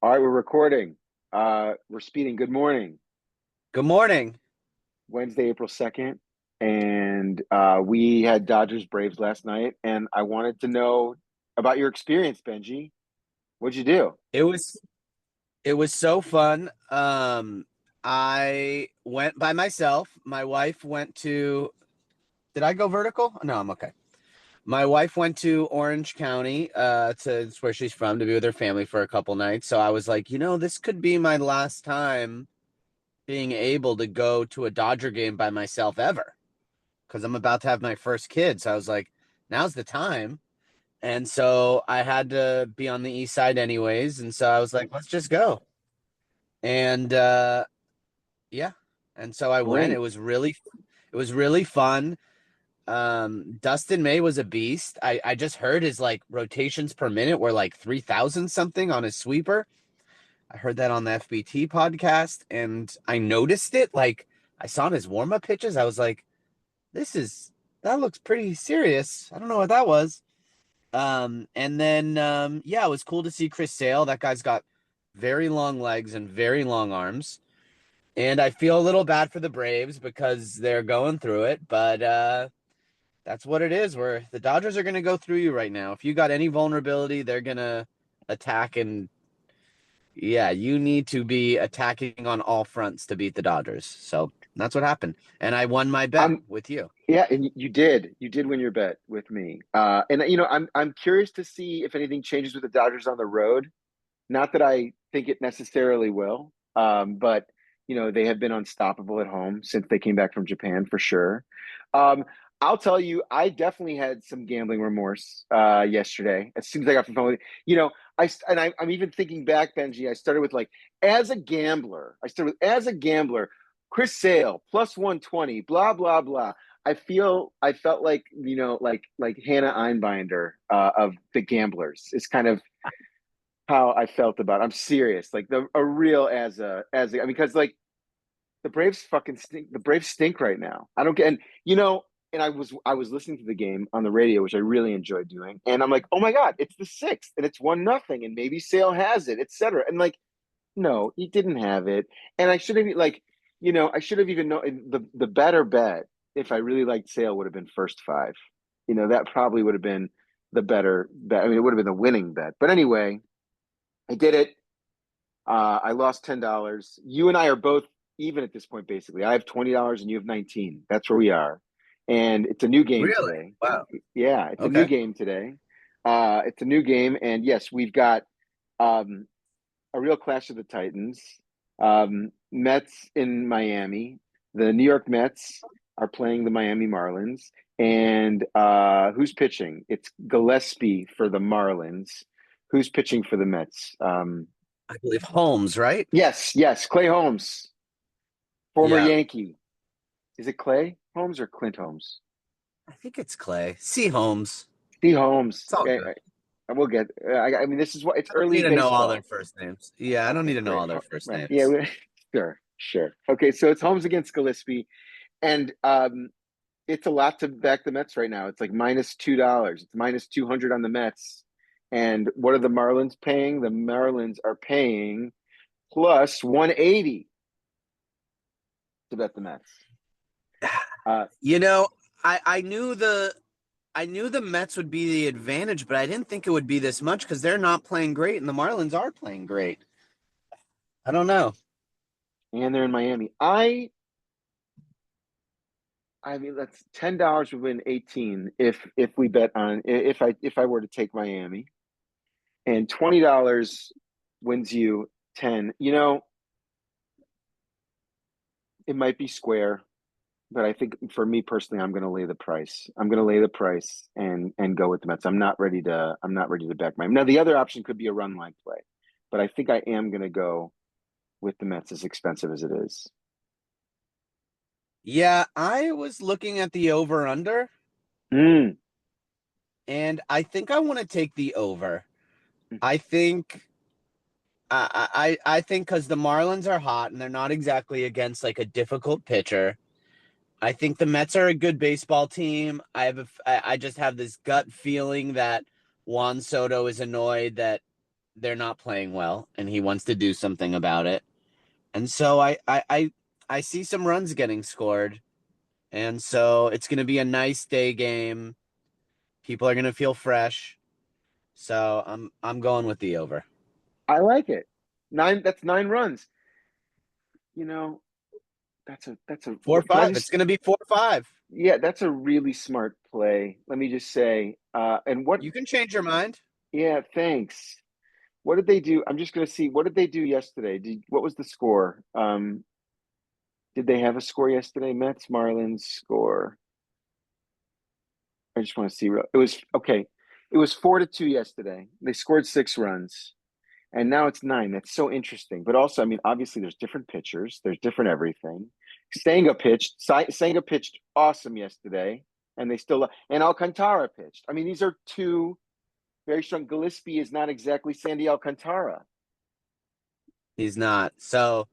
All right, we're recording. We're speeding. Good morning. Good morning. Wednesday, April 2nd. And we had Dodgers Braves last night. And I wanted to know about your experience, Benji. What'd you do? It was it was so fun. I went by myself. My wife went to Did I go vertical? No, I'm okay. My wife went to Orange County, to it's where she's from, to be with her family for a couple nights. So I was like, this could be my last time being able to go to a Dodger game by myself ever, because I'm about to have my first kid. So I was like, now's the time. And so I had to be on the east side anyways. And so I was like, let's just go. And yeah. And so I went. Great. It was really fun. Dustin May was a beast. I just heard his like rotations per minute were like 3,000 something on his sweeper. I heard that on the FBT podcast and I noticed it. Like I saw in his warm-up pitches. I was like, that looks pretty serious. I don't know what that was. And then yeah, it was cool to see Chris Sale. That guy's got very long legs and very long arms. And I feel a little bad for the Braves because they're going through it, but that's what it is. Where the Dodgers are going to go through you right now. If you got any vulnerability, they're going to attack, and yeah, you need to be attacking on all fronts to beat the Dodgers. So that's what happened. And I won my bet I'm with you. Yeah, and you did. You did win your bet with me. And I'm curious to see if anything changes with the Dodgers on the road. Not that I think it necessarily will. But they have been unstoppable at home since they came back from Japan for sure. Um, I'll tell you, I definitely had some gambling remorse yesterday. As soon as I got from phone, I'm even thinking back, Benji. I started with like as a gambler. I started with as a gambler, Chris Sale plus 120, blah blah blah. I felt like like Hannah Einbinder of the gamblers. It's kind of how I felt about it. I'm serious. Like the a real as a I mean, because like the Braves fucking stink. The Braves stink right now. I don't get and I was listening to the game on the radio, which I really enjoyed doing, and I'm like, oh my god, it's the sixth, and it's 1-0, and maybe Sale has it, etc. And like, no, he didn't have it, and I should have I should have even known the better bet if I really liked Sale would have been first five. That probably would have been the better bet. I mean, it would have been the winning bet. But anyway, I did it. I lost $10. You and I are both even at this point, basically. I have $20 and you have 19. That's where we are. And it's a new game Really? today. Wow. Yeah, it's a new Okay. game today. It's a new game. And yes, we've got um, a real clash of the Titans. Mets in Miami. The New York Mets are playing the Miami Marlins. And who's pitching? It's Gillespie for the Marlins. Who's pitching for the Mets? I believe Holmes, right? Yes, Clay Holmes, former Yeah. Yankee. Is it Clay Holmes or Clint Holmes? I think it's Clay. See Holmes. D Holmes. It's all Okay, good. we'll get. I mean, this is what it's I don't early need to know all their baseball. first names. Yeah, I don't need Okay, to know great. all their first Right. Yeah. names. Sure. Okay, so it's Holmes against Gillespie, and it's a lot to back the Mets right now. It's like -$2. It's -200 on the Mets. And what are the Marlins paying? The Marlins are paying plus 180 to bet the Mets. Uh, You know, I knew the Mets would be the advantage, but I didn't think it would be this much because they're not playing great and the Marlins are playing great. I don't know. and they're in Miami. I mean, that's $10 would win 18 if we bet on if I were to take Miami, and $20 wins you 10. It might be square, but I think for me personally, I'm going to lay the price. I'm going to lay the price and go with the Mets. I'm not ready to back my. Now the other option could be a run line play, but I think I am going to go with the Mets as expensive as it is. Yeah, I was looking at the over under Mm. and I think I want to take the over. I think I think because the Marlins are hot and they're not exactly against like a difficult pitcher. I think the Mets are a good baseball team. I just have this gut feeling that Juan Soto is annoyed that they're not playing well, and he wants to do something about it. And so I see some runs getting scored, and so it's going to be a nice day game. People are going to feel fresh. So I'm going with the over. I like it. That's 9 runs. You know, that's a Four or five. nice. It's going to be 4 or 5. Yeah, that's a really smart play. Let me just say. And what? You can change your mind. Yeah, thanks. What did they do? I'm just gonna see. What did they do yesterday? What was the score? Did they have a score yesterday? Mets Marlins score. I just want to see. It was okay. It was 4-2 yesterday. They scored 6 runs, and now it's 9. That's so interesting. But also, I mean, obviously, there's different pitchers. There's different everything. Senga pitched awesome yesterday, and they still and Alcantara pitched. I mean, these are two very strong. Gillespie is not exactly Sandy Alcantara. He's not. So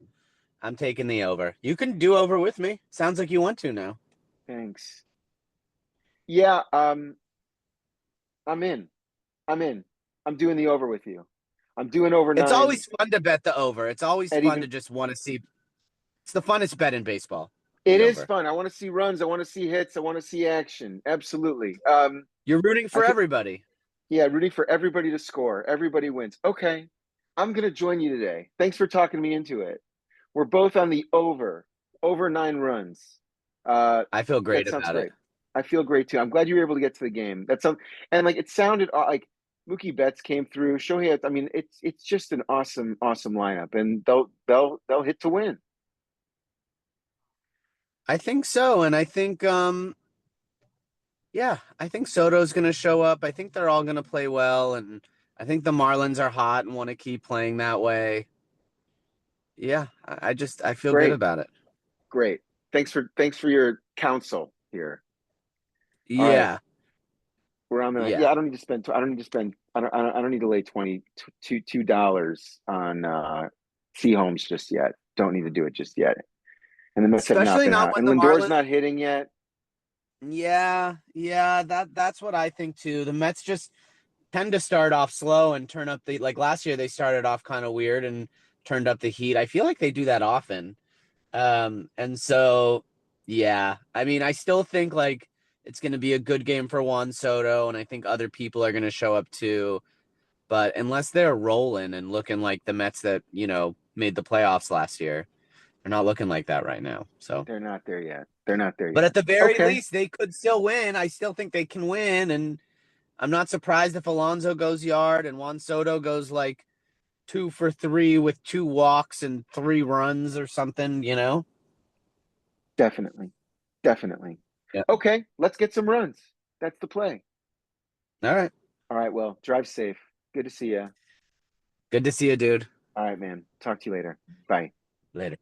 I'm taking the over. You can do over with me. Sounds like you want to now. Thanks. Yeah, I'm in. I'm in. I'm doing the over with you. I'm doing over It's 9 always fun to bet the over. It's always at fun to even. just want to see. It's the funnest bet in baseball. It The is over. fun. I want to see runs. I want to see hits. I want to see action. Absolutely. You're rooting I for think everybody. yeah, rooting for everybody to score. Everybody wins. Okay, I'm gonna join you today. Thanks for talking me into it. We're both on the over 9 runs. I feel That great sounds about it. great. I feel great too. I'm glad you were able to get to the game. That's some and like it sounded like Mookie Betts came through. Shohei, I mean, it's just an awesome lineup, and they'll hit to win. I think so, and I think yeah, I think Soto's going to show up. I think they're all going to play well, and I think the Marlins are hot and want to keep playing that way. Yeah, I feel good Great, about it. great. Thanks for your counsel here. All right, Yeah, we're on the. yeah. Yeah, I don't need to spend. I don't need to spend. I don't need to lay $22 on Homes just yet. Don't need to do it just yet. And the Mets have not Especially been not hot, when and the Lindor's Marlins. not hitting yet. Yeah, yeah. That's what I think too. The Mets just tend to start off slow and turn up the like last year they started off kind of weird and turned up the heat. I feel like they do that often. And so yeah, I mean, I still think like it's going to be a good game for Juan Soto, and I think other people are going to show up too. But unless they're rolling and looking like the Mets that, made the playoffs last year, they're not looking like that right now. So, They're not there yet. They're not there but yet. at the very Okay, least, they could still win. I still think they can win. And I'm not surprised if Alonso goes yard and Juan Soto goes like 2 for 3 with 2 walks and 3 runs or something. definitely, definitely. Yeah. Okay, let's get some runs. That's the play. All right. All right, well, drive safe. Good to see you. Good to see you, dude. All right, man. Talk to you later. Bye. Later.